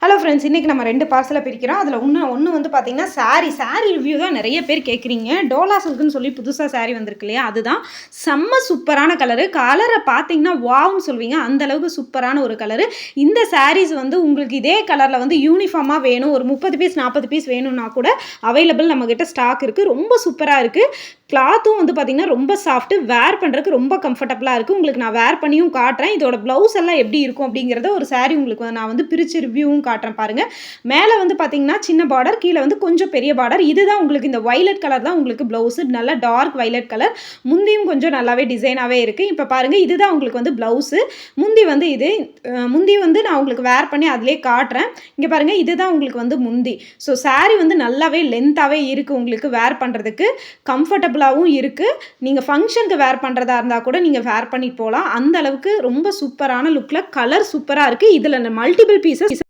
Hello friends, இன்றைக்கி நம்ம 2 பார்சலை பிரிக்கிறோம். அதில் ஒன்று வந்து பார்த்திங்கன்னா சாரீ ரிவ்யூ தான் நிறைய பேர் கேட்குறீங்க. டோலா சில்க்குன்னு சொல்லி புதுசாக சாரீ வந்திருக்கு இல்லையா, அதுதான் செம்ம சூப்பரான கலரு. கலரை பார்த்தீங்கன்னா வாவ்னு சொல்வீங்க, அந்தளவுக்கு சூப்பரான ஒரு கலரு. இந்த சாரீஸ் வந்து உங்களுக்கு இதே கலரில் வந்து யூனிஃபார்மாக வேணும், ஒரு 30 பீஸ் 40 பீஸ் வேணும்னா கூட அவைலபிள் நம்மக்கிட்ட ஸ்டாக் இருக்குது. ரொம்ப சூப்பராக இருக்குது. கிளாத்தும் வந்து பார்த்திங்கன்னா ரொம்ப சாஃப்ட்டு, வேர் பண்ணுறதுக்கு ரொம்ப கம்ஃபர்டபுளாக இருக்குது. உங்களுக்கு நான் வேர் பண்ணியும் காட்டுறேன். இதோட ப்ளவுஸ் எல்லாம் எப்படி இருக்கும் அப்படிங்கிறத ஒரு சாரீ உங்களுக்கு நான் வந்து பிரித்து ரிவ்யூவும் காட்டுறேன் பாருங்கள். மேலே வந்து பார்த்திங்கன்னா சின்ன பார்டர், கீழே வந்து கொஞ்சம் பெரிய பார்டர். இதுதான் உங்களுக்கு இந்த வைலட் கலர் தான் உங்களுக்கு ப்ளவுஸு, நல்லா டார்க் வைலட் கலர். முந்தியும் கொஞ்சம் நல்லாவே டிசைனாகவே இருக்குது. இப்போ பாருங்கள், இதுதான் உங்களுக்கு வந்து ப்ளவுஸு. முந்தி வந்து முந்தி வந்து நான் உங்களுக்கு வேர் பண்ணி அதிலே காட்டுறேன். இங்கே பாருங்கள், இதுதான் உங்களுக்கு வந்து முந்தி. ஸோ சாரீ வந்து நல்லாவே லென்த்தாகவே இருக்குது, உங்களுக்கு வேர் பண்ணுறதுக்கு கம்ஃபர்டபுளாகவும் இருக்குது. நீங்கள் ஃபங்க்ஷனுக்கு வேர் பண்ணுறதா இருந்தால் கூட நீங்கள் வேர் பண்ணிட்டு போகலாம். அந்த அளவுக்கு ரொம்ப சூப்பரான லுக்கில் கலர் சூப்பராக இருக்குது. இதில் மல்டிபிள் பீசஸ்